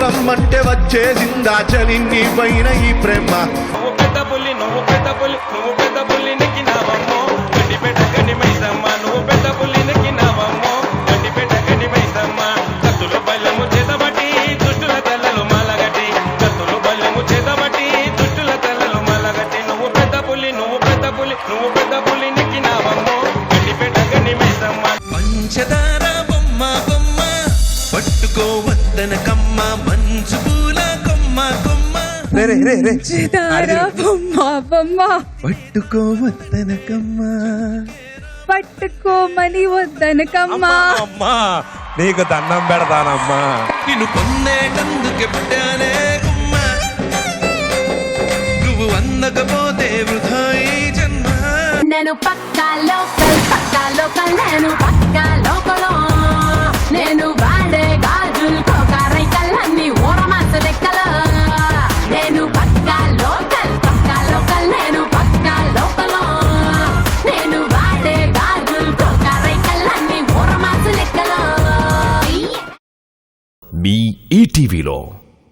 రమ్మంటే వచ్చేసిందా చలి నీ పైన ఈ ప్రేమ. నువ్వు పెద్ద పుల్లి నువ్వు పెద్ద పుల్లి నువ్వు పెద్ద పుల్లి నెక్కినావమ్మో గడ్డిపేట గడ్డి మైసమ్మ నువ్వు పెద్ద పుల్లి నెక్కినావమ్మో గడ్డిపేట గడ్డి మైసమ్మ కత్తులు బల్లెము చేతబట్టి దుష్టుల తల్లలు మాలగట్టి కత్తులు బల్లెము చేతబట్టి దుష్టుల తల్లలు మాలగట్టి నువ్వు పెద్ద పుల్లి నువ్వు పెద్ద పుల్లి నువ్వు పెద్ద పుల్లి నెక్కినావమ్మో గడ్డిపేట గడ్డి మైసమ్మ. పంచదార బొమ్మ బొమ్మ పట్టుకోవద్దన కమ్మ మంచు పూల కొమ్మ కొమ్మ పట్టుకోవద్దన కమ్మ పట్టుకోమని వద్దనకమ్మా. అమ్మా నీకు దండం పెడతానమ్మా. నిన్ను పొందేటందుకే పుట్టానే గుమ్మ నువ్వు అందకపోతే వృధా ఈ జన్మ. నేను పక్కా లోకల్ నేను పక్కా లోకలో నేను వాడే గాజులు కోకారై కళ్ళన్నీ ఓరమాస లెక్కలో నేను పక్కా లోకల్ నేను పక్కా లోకలో నేను వాడే గాజులు కోకారై కళ్ళన్నీ ఓరమాస లెక్కలో. మీ ఈటీవీలో